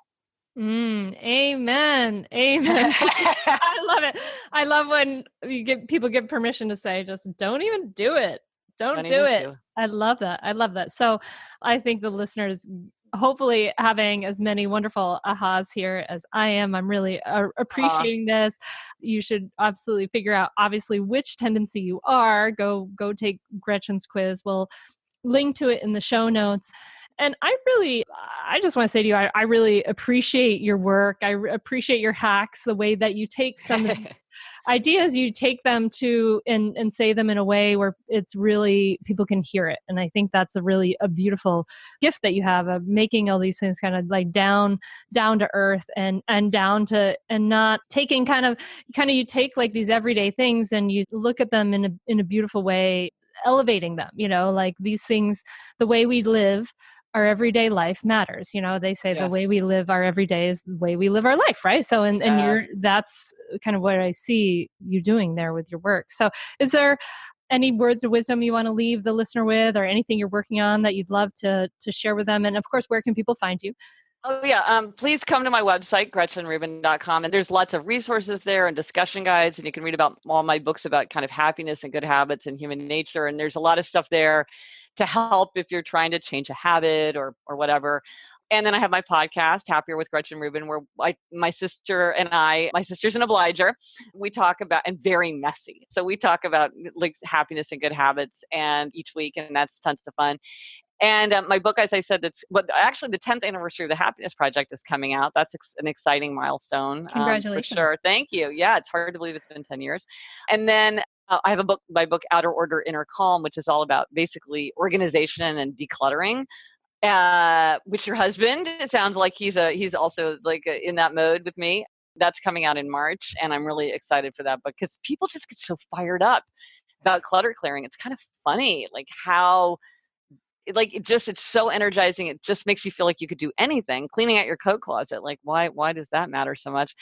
Amen. I love it. I love when people give permission to say, just don't even do it. Don't do it. I love that. So I think the listeners, hopefully having as many wonderful ahas here as I am. I'm really appreciating this. You should absolutely figure out, obviously, which tendency you are. Go take Gretchen's quiz. We'll link to it in the show notes. And I just want to say to you, I really appreciate your work. I appreciate your hacks, the way that you take some of the ideas, you take them to and say them in a way where it's really, people can hear it. And I think that's a beautiful gift that you have of making all these things kind of like down to earth and down to, and not taking kind of you take like these everyday things and you look at them in a beautiful way, elevating them, like these things, the way we live our everyday life matters. They say the way we live our everyday is the way we live our life, right? So, and that's kind of what I see you doing there with your work. So is there any words of wisdom you want to leave the listener with, or anything you're working on that you'd love to share with them? And of course, where can people find you? Please come to my website, GretchenRubin.com. And there's lots of resources there and discussion guides. And you can read about all my books about kind of happiness and good habits and human nature. And there's a lot of stuff there to help if you're trying to change a habit or whatever. And then I have my podcast, Happier with Gretchen Rubin, where my sister's an obliger. We talk about, and very messy. So we talk about like happiness and good habits and each week, and that's tons of fun. And my book, as I said, actually the 10th anniversary of the Happiness Project is coming out. That's an exciting milestone. Congratulations. For sure. Thank you. Yeah, it's hard to believe it's been 10 years. And then I have my book, Outer Order, Inner Calm, which is all about basically organization and decluttering. With your husband, it sounds like he's also like in that mode with me. That's coming out in March, and I'm really excited for that book because people just get so fired up about clutter clearing. It's kind of funny, like how it's so energizing. It just makes you feel like you could do anything. Cleaning out your coat closet, like why does that matter so much?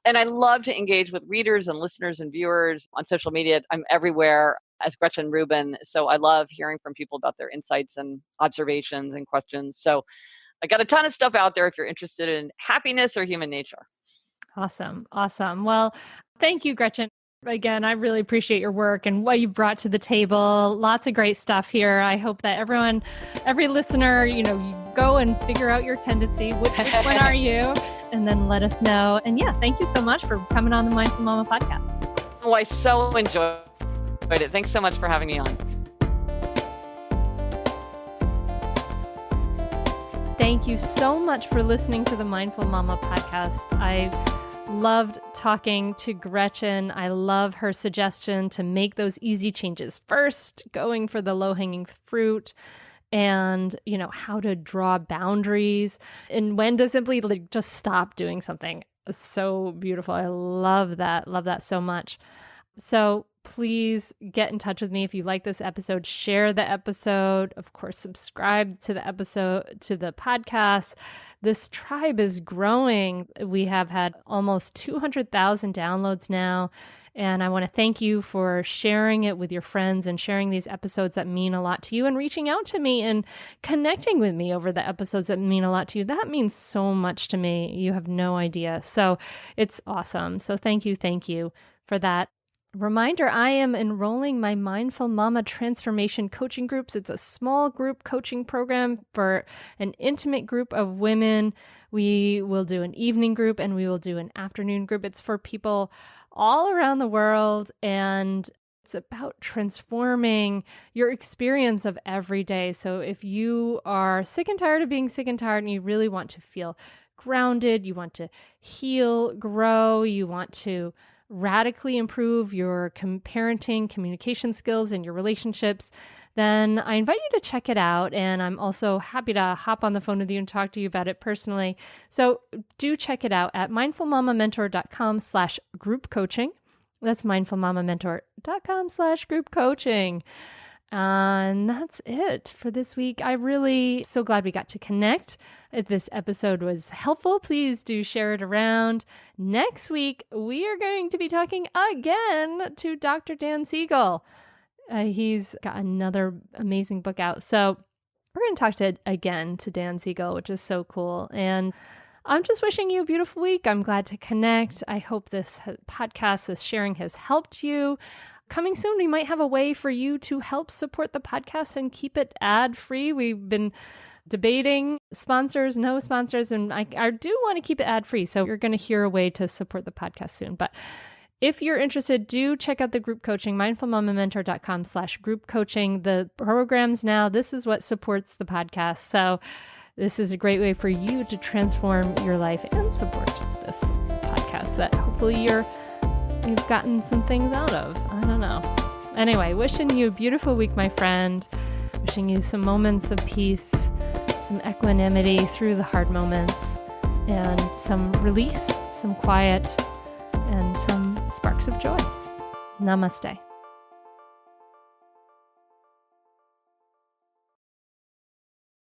And I love to engage with readers and listeners and viewers on social media. I'm everywhere as Gretchen Rubin. So I love hearing from people about their insights and observations and questions. So I got a ton of stuff out there if you're interested in happiness or human nature. Awesome. Awesome. Well, thank you, Gretchen. Again, I really appreciate your work and what you brought to the table. Lots of great stuff here. I hope that every listener, you go and figure out your tendency. Which one are you? And then let us know. And yeah, thank you so much for coming on the Mindful Mama podcast. Oh, I so enjoyed it. Thanks so much for having me on. Thank you so much for listening to the Mindful Mama podcast. I loved talking to Gretchen. I love her suggestion to make those easy changes first, going for the low-hanging fruit, and how to draw boundaries and when to simply just stop doing something. It's so beautiful. I love that so much. So please get in touch with me if you like this episode. Share the episode. Of course, subscribe to the podcast. This tribe is growing. We have had almost 200,000 downloads now. And I want to thank you for sharing it with your friends and sharing these episodes that mean a lot to you and reaching out to me and connecting with me over the episodes that mean a lot to you. That means so much to me. You have no idea. So it's awesome. So thank you for that. Reminder, I am enrolling my Mindful Mama transformation coaching groups. It's a small group coaching program for an intimate group of women. We will do an evening group and we will do an afternoon group. It's for people all around the world, and it's about transforming your experience of every day. So if you are sick and tired of being sick and tired and you really want to feel grounded, you want to heal, grow, you want to radically improve your parenting, communication skills, and your relationships, then I invite you to check it out. And I'm also happy to hop on the phone with you and talk to you about it personally. So do check it out at mindfulmamamentor.com/group coaching. That's mindfulmamamentor.com/group coaching. And that's it for this week. I'm really so glad we got to connect. If this episode was helpful, please do share it around. Next week, we are going to be talking again to Dr. Dan Siegel. He's got another amazing book out. So we're going to talk again to Dan Siegel, which is so cool. And I'm just wishing you a beautiful week. I'm glad to connect. I hope this podcast, this sharing has helped you. Coming soon, we might have a way for you to help support the podcast and keep it ad-free. We've been debating sponsors, no sponsors, and I do want to keep it ad-free. So you're going to hear a way to support the podcast soon. But if you're interested, do check out the group coaching, mindfulmamamentor.com/group coaching. The programs now, this is what supports the podcast. So this is a great way for you to transform your life and support this podcast that hopefully you've gotten some things out of. I don't know. Anyway, wishing you a beautiful week, my friend. Wishing you some moments of peace, some equanimity through the hard moments, and some release, some quiet, and some sparks of joy. Namaste.